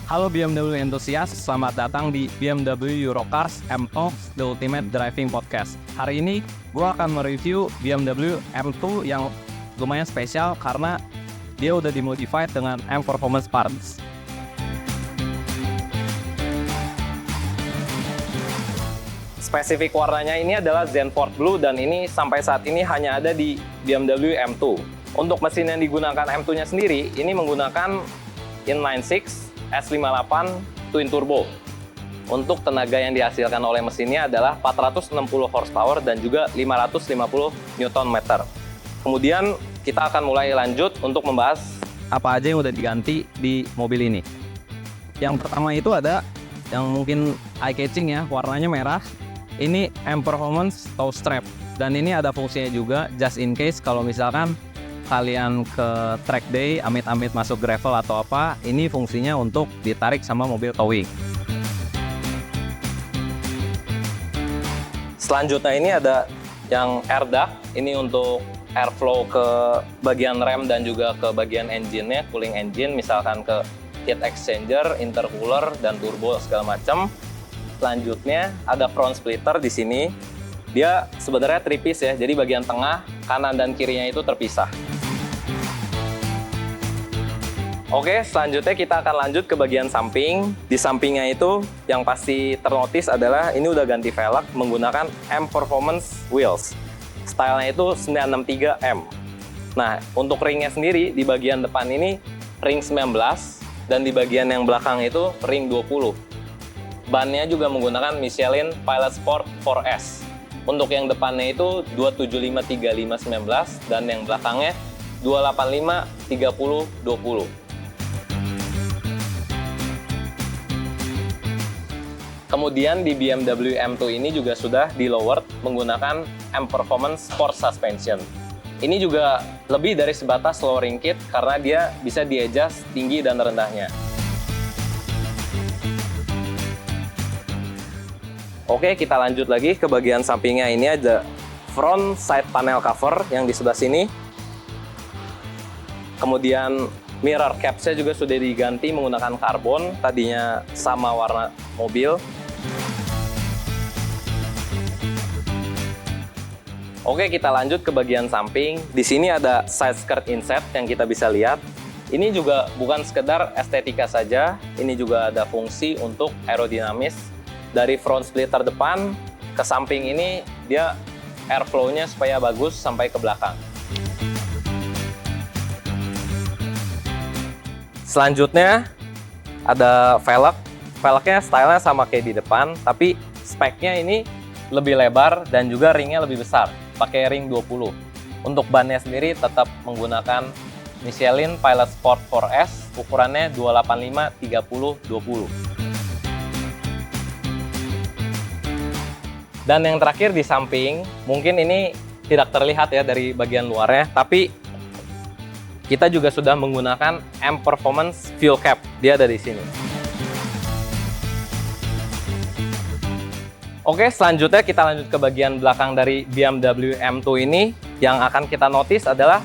Halo BMW Enthusiast, selamat datang di BMW Eurocars M2 The Ultimate Driving Podcast. Hari ini gue akan mereview BMW M2 yang lumayan spesial karena dia udah dimodified dengan M Performance parts. Spesifik warnanya ini adalah Zenford Blue dan ini sampai saat ini hanya ada di BMW M2. Untuk mesin yang digunakan M2-nya sendiri, ini menggunakan inline-six S58 Twin Turbo. Untuk tenaga yang dihasilkan oleh mesinnya adalah 460 horsepower dan juga 550 Nm. Kemudian kita akan mulai lanjut untuk membahas apa aja yang udah diganti di mobil ini. Yang pertama itu ada yang mungkin eye-catching ya, warnanya merah. Ini M Performance Tow Strap. Dan ini ada fungsinya juga, just in case kalau misalkan kalian ke track day, amit-amit masuk gravel atau apa, ini fungsinya untuk ditarik sama mobil towing. Selanjutnya ini ada yang air duct, ini untuk airflow ke bagian rem dan juga ke bagian engine-nya, cooling engine, misalkan ke heat exchanger, intercooler, dan turbo segala macam. Selanjutnya ada front splitter di sini. Dia sebenarnya three-piece ya, jadi bagian tengah, kanan dan kirinya itu terpisah. Oke, selanjutnya kita akan lanjut ke bagian samping. Di sampingnya itu yang pasti ternotis adalah ini udah ganti velg menggunakan M Performance Wheels. Stylenya itu 963M. Nah, untuk ringnya sendiri di bagian depan ini ring 19 dan di bagian yang belakang itu ring 20. Bannya juga menggunakan Michelin Pilot Sport 4S. Untuk yang depannya itu 275/35/19 dan yang belakangnya 285/30/20. Kemudian di BMW M2 ini juga sudah di lowered menggunakan M Performance Sport Suspension. Ini juga lebih dari sebatas lowering kit karena dia bisa di-adjust tinggi dan rendahnya. Oke, kita lanjut lagi ke bagian sampingnya. Ini ada front side panel cover yang di sebelah sini. Kemudian mirror caps-nya juga sudah diganti menggunakan karbon, tadinya sama warna mobil. Oke, kita lanjut ke bagian samping. Di sini ada side skirt inset yang kita bisa lihat. Ini juga bukan sekedar estetika saja, ini juga ada fungsi untuk aerodinamis. Dari front splitter depan ke samping ini, dia airflow-nya supaya bagus sampai ke belakang. Selanjutnya ada velg. Velgnya stylenya sama kayak di depan, tapi speknya ini lebih lebar dan juga ringnya lebih besar, pakai ring 20. Untuk bannya sendiri tetap menggunakan Michelin Pilot Sport 4S, ukurannya 285/30/20. Dan yang terakhir di samping, mungkin ini tidak terlihat ya dari bagian luarnya, tapi kita juga sudah menggunakan M Performance Fuel Cap. Dia ada di sini. Oke, selanjutnya kita lanjut ke bagian belakang dari BMW M2 ini. Yang akan kita notice adalah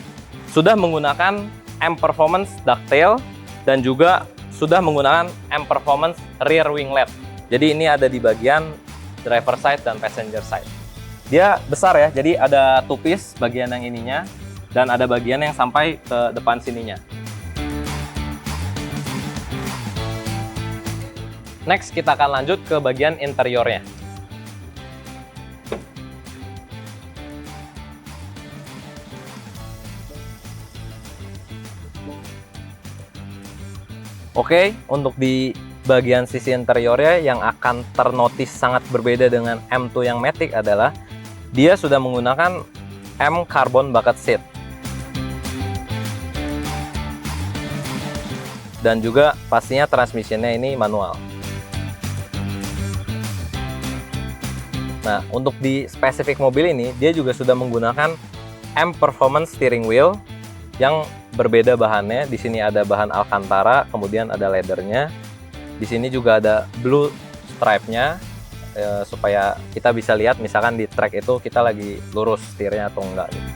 sudah menggunakan M Performance Ducktail dan juga sudah menggunakan M Performance Rear Winglet. Jadi ini ada di bagian driver side dan passenger side. Dia besar ya, jadi ada two piece bagian yang ininya dan ada bagian yang sampai ke depan sininya. Next, kita akan lanjut ke bagian interiornya. Oke, untuk di bagian sisi interiornya yang akan ternotis sangat berbeda dengan M2 yang Matic adalah dia sudah menggunakan M Carbon Bucket Seat. Dan juga pastinya transmisinya ini manual. Nah, untuk di spesifik mobil ini dia juga sudah menggunakan M Performance Steering Wheel yang berbeda bahannya. Di sini ada bahan Alcantara, kemudian ada leathernya. Di sini juga ada blue stripe-nya supaya kita bisa lihat misalkan di track itu kita lagi lurus setirnya atau enggak gitu.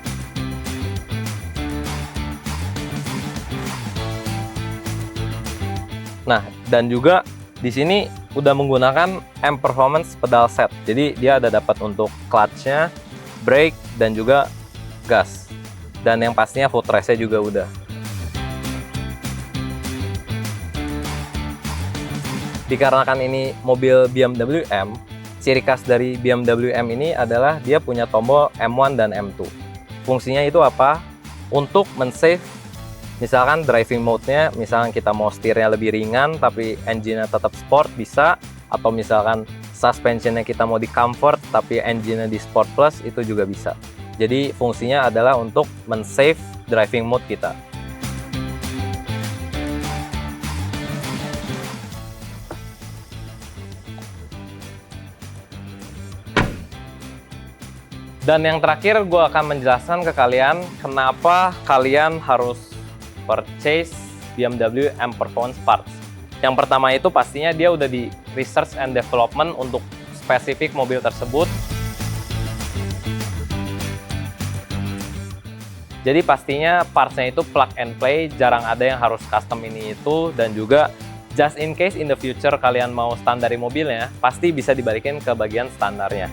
Nah, Dan juga di sini udah menggunakan M Performance pedal set. Jadi dia ada dapat untuk clutch-nya, brake, dan juga gas. Dan yang pastinya footrest-nya juga udah. Dikarenakan ini mobil BMW M, ciri khas dari BMW M ini adalah dia punya tombol M1 dan M2. Fungsinya itu apa? Untuk men-save misalkan driving mode-nya, misalkan kita mau setirnya lebih ringan tapi engine-nya tetap sport bisa, atau misalkan suspension-nya kita mau di comfort tapi engine-nya di sport plus, itu juga bisa. Jadi fungsinya adalah untuk men-save driving mode kita. Dan yang terakhir, gue akan menjelaskan ke kalian kenapa kalian harus purchase BMW M Performance Parts. Yang pertama itu pastinya dia udah di research and development untuk spesifik mobil tersebut. Jadi pastinya partsnya itu plug and play, jarang ada yang harus custom ini itu, dan juga just in case in the future kalian mau standari mobilnya, pasti bisa dibalikin ke bagian standarnya.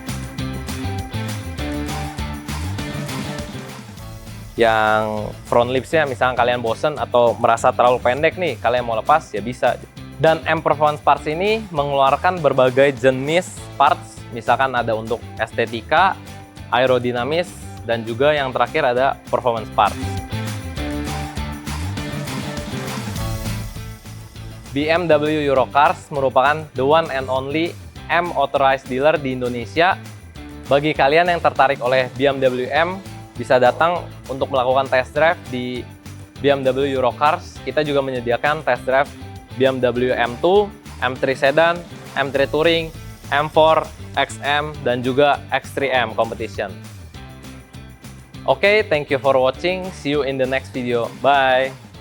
Yang front lipsnya misalnya kalian bosen atau merasa terlalu pendek nih, kalian mau lepas ya bisa. Dan M Performance Parts ini mengeluarkan berbagai jenis parts, misalkan ada untuk estetika, aerodinamis, dan juga yang terakhir ada performance parts. BMW Eurocars merupakan the one and only M authorized dealer di Indonesia. Bagi kalian yang tertarik oleh BMW M, bisa datang untuk melakukan test drive di BMW Eurocars. Kita juga menyediakan test drive BMW M2, M3 Sedan, M3 Touring, M4, XM, dan juga X3M Competition. Oke, thank you for watching. See you in the next video. Bye!